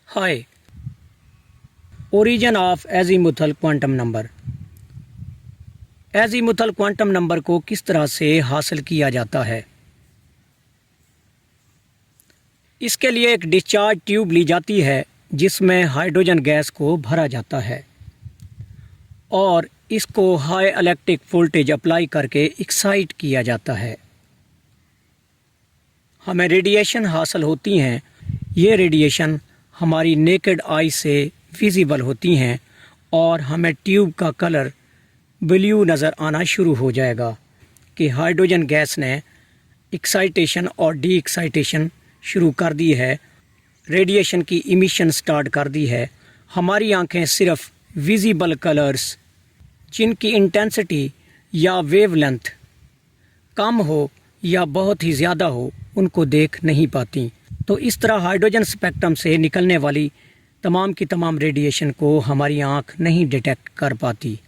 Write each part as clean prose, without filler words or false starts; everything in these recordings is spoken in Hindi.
Hi. Origin of azimuthal quantum number. Azimuthal quantum number को किस तरह से हासिल किया जाता है? इसके लिए एक डिस्चार्ज ट्यूब ली जाती है जिसमें हाइड्रोजन गैस को भरा जाता है और इसको हाई इलेक्ट्रिक वोल्टेज अप्लाई करके एक्साइट किया जाता है। हमें रेडिएशन हासिल होती हैं। ये रेडिएशन हमारी नेकेड आई से विजिबल होती हैं और हमें ट्यूब का कलर ब्लू नज़र आना शुरू हो जाएगा कि हाइड्रोजन गैस ने एक्साइटेशन और डी एक्साइटेशन शुरू कर दी है, रेडिएशन की इमिशन स्टार्ट कर दी है। हमारी आंखें सिर्फ विजिबल कलर्स जिनकी इंटेंसिटी या वेवलेंथ कम हो या बहुत ही ज़्यादा हो उनको देख नहीं पाती। तो इस तरह हाइड्रोजन स्पेक्ट्रम से निकलने वाली तमाम की तमाम रेडिएशन को हमारी आंख नहीं डिटेक्ट कर पाती।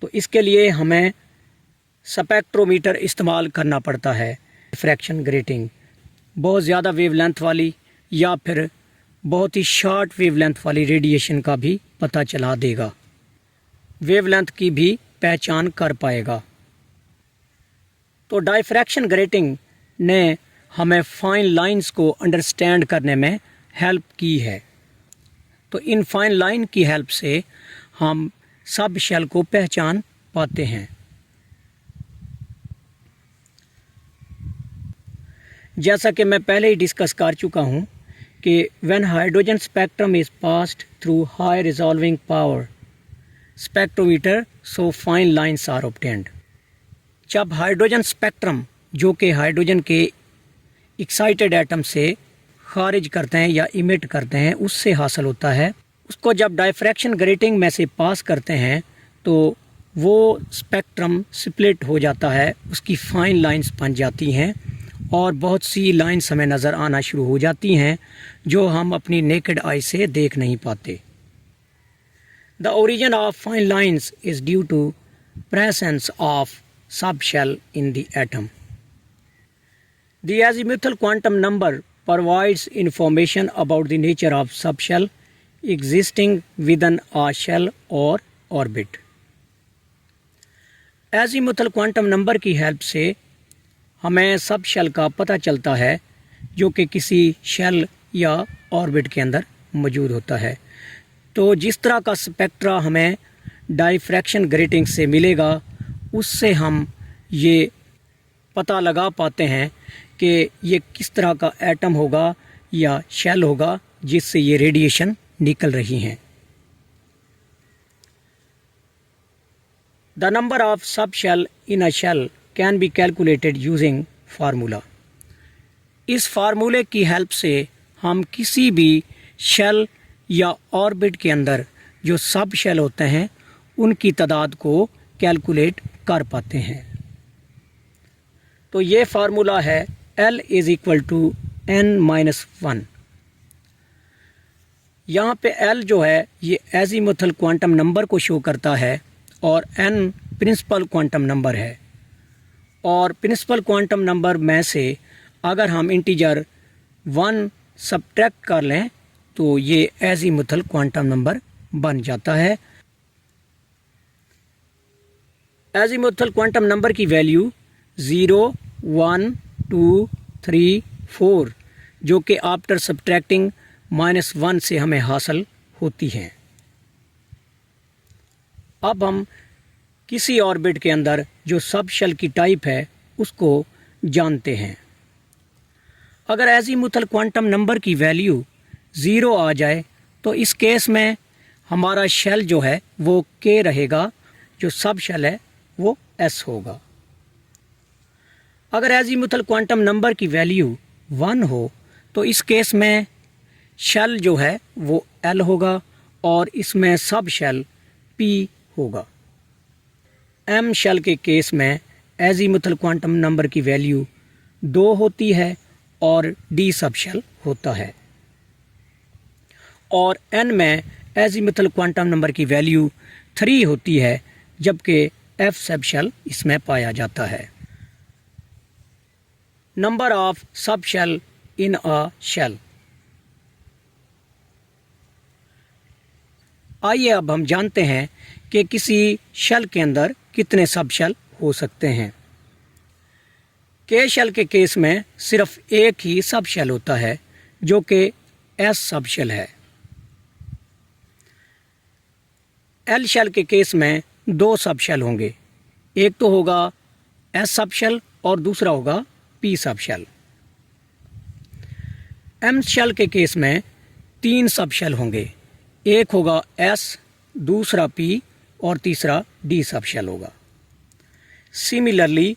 तो इसके लिए हमें स्पेक्ट्रोमीटर इस्तेमाल करना पड़ता है। डिफ्रैक्शन ग्रेटिंग बहुत ज़्यादा वेवलेंथ वाली या फिर बहुत ही शॉर्ट वेवलेंथ वाली रेडिएशन का भी पता चला देगा, वेवलेंथ की भी पहचान कर पाएगा। तो डायफ्रैक्शन ग्रेटिंग ने हमें फाइन लाइंस को अंडरस्टैंड करने में हेल्प की है। तो इन फाइन लाइन की हेल्प से हम सब शेल को पहचान पाते हैं। जैसा कि मैं पहले ही डिस्कस कर चुका हूँ कि when hydrogen spectrum is passed through high resolving power spectrometer so fine lines are obtained. जब हाइड्रोजन स्पेक्ट्रम जो कि हाइड्रोजन के एक्साइटेड एटम से खारिज करते हैं या इमिट करते हैं उससे हासिल होता है, उसको जब डायफ्रैक्शन ग्रेटिंग में से पास करते हैं तो वो स्पेक्ट्रम स्प्लिट हो जाता है, उसकी फाइन लाइंस बन जाती हैं और बहुत सी लाइंस हमें नज़र आना शुरू हो जाती हैं जो हम अपनी नेकेड आई से देख नहीं पाते। The origin of fine lines is due to presence of sub shell in the atom. The azimuthal quantum number provides information about the nature of subshell existing within a shell or orbit. azimuthal quantum number की हेल्प से हमें सब शेल का पता चलता है जो कि किसी शेल या ऑर्बिट के अंदर मौजूद होता है। तो जिस तरह का स्पेक्ट्रा हमें डायफ्रैक्शन ग्रेटिंग से मिलेगा उससे हम ये पता लगा पाते हैं कि ये किस तरह का एटम होगा या शेल होगा जिससे ये रेडिएशन निकल रही हैं। The number of sub shell in a shell can be calculated using formula. इस फार्मूले की हेल्प से हम किसी भी शेल या ऑर्बिट के अंदर जो सब शेल होते हैं उनकी तादाद को कैलकुलेट कर पाते हैं। तो ये फार्मूला है L is equal to n-1। यहाँ पे L जो है ये एजीमुथल क्वांटम नंबर को शो करता है और n प्रिंसिपल क्वांटम नंबर है। और प्रिंसिपल क्वांटम नंबर में से अगर हम इंटीजर 1 सब्ट्रैक्ट कर लें तो ये एजीमुथल क्वांटम नंबर बन जाता है। एजीमुथल क्वांटम नंबर की वैल्यू 0, 1, 2, 3, 4 जो कि आफ्टर सब्ट्रैक्टिंग -1 से हमें हासिल होती हैं। अब हम किसी ऑर्बिट के अंदर जो सब शेल की टाइप है उसको जानते हैं। अगर एजीमुथल क्वांटम नंबर की वैल्यू 0 आ जाए तो इस केस में हमारा शेल जो है वो K रहेगा, जो सब शेल है वो S होगा। अगर एजीमुथल क्वांटम नंबर की वैल्यू 1 हो तो इस केस में शेल जो है वो L होगा और इसमें सब शेल P होगा। M शेल के केस में एजीमुथल क्वांटम नंबर की वैल्यू 2 होती है और D सब शेल होता है। और N में एजीमुथल क्वांटम नंबर की वैल्यू 3 होती है जबकि F सब शेल इसमें पाया जाता है। Number of sub shell in a shell. आइए अब हम जानते हैं कि किसी शेल के अंदर कितने सब शेल हो सकते हैं। के शेल के केस में सिर्फ एक ही सब शेल होता है जो कि एस सब शेल है। एल शेल के केस में दो सब शेल होंगे, एक तो होगा एस सब शेल और दूसरा होगा P sub shell. M shell के केस में तीन सब शेल होंगे, एक होगा एस, दूसरा पी और तीसरा डी सब शेल होगा। सिमिलरली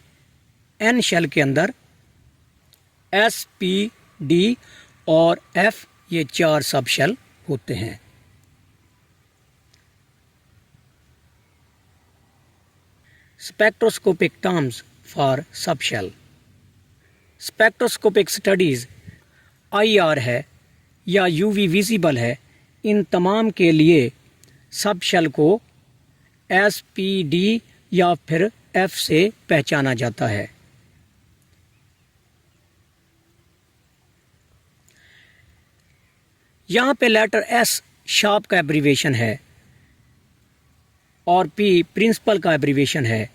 एन शेल के अंदर एस, पी, डी और एफ ये चार सब शेल होते हैं। Spectroscopic terms for sub shell. Spectroscopic studies IR है या UV विजिबल है, इन तमाम के लिए सब शेल को SPD या फिर F से पहचाना जाता है। यहाँ पे लेटर S शार्प का एब्रीवेशन है और P प्रिंसिपल का एब्रीवेशन है।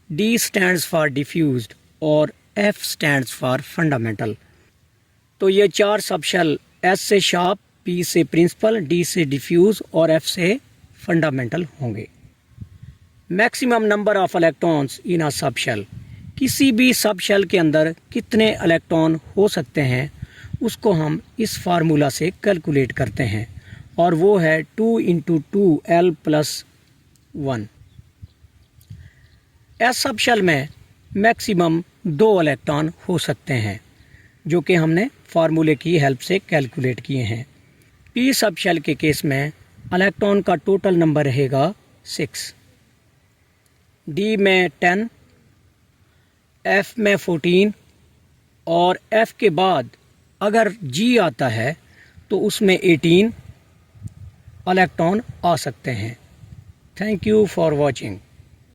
D स्टैंड्स फॉर डिफ्यूज्ड और F स्टैंड्स फॉर फंडामेंटल। तो ये चार सब शेल S से शार्प, P से प्रिंसिपल, D से डिफ्यूज और F से फंडामेंटल होंगे। Maximum number of electrons in a sub shell. किसी भी सब शेल के अंदर कितने इलेक्ट्रॉन हो सकते हैं उसको हम इस फार्मूला से कैलकुलेट करते हैं और वो है 2 × 2L + 1। एस सब शेल में मैक्सिमम 2 इलेक्ट्रॉन हो सकते हैं जो कि हमने फार्मूले की हेल्प से कैलकुलेट किए हैं। पी सब शेल के केस में इलेक्ट्रॉन का टोटल नंबर रहेगा 6, डी में 10, एफ में 14 और एफ के बाद अगर जी आता है तो उसमें 18 इलेक्ट्रॉन आ सकते हैं। Thank you for watching.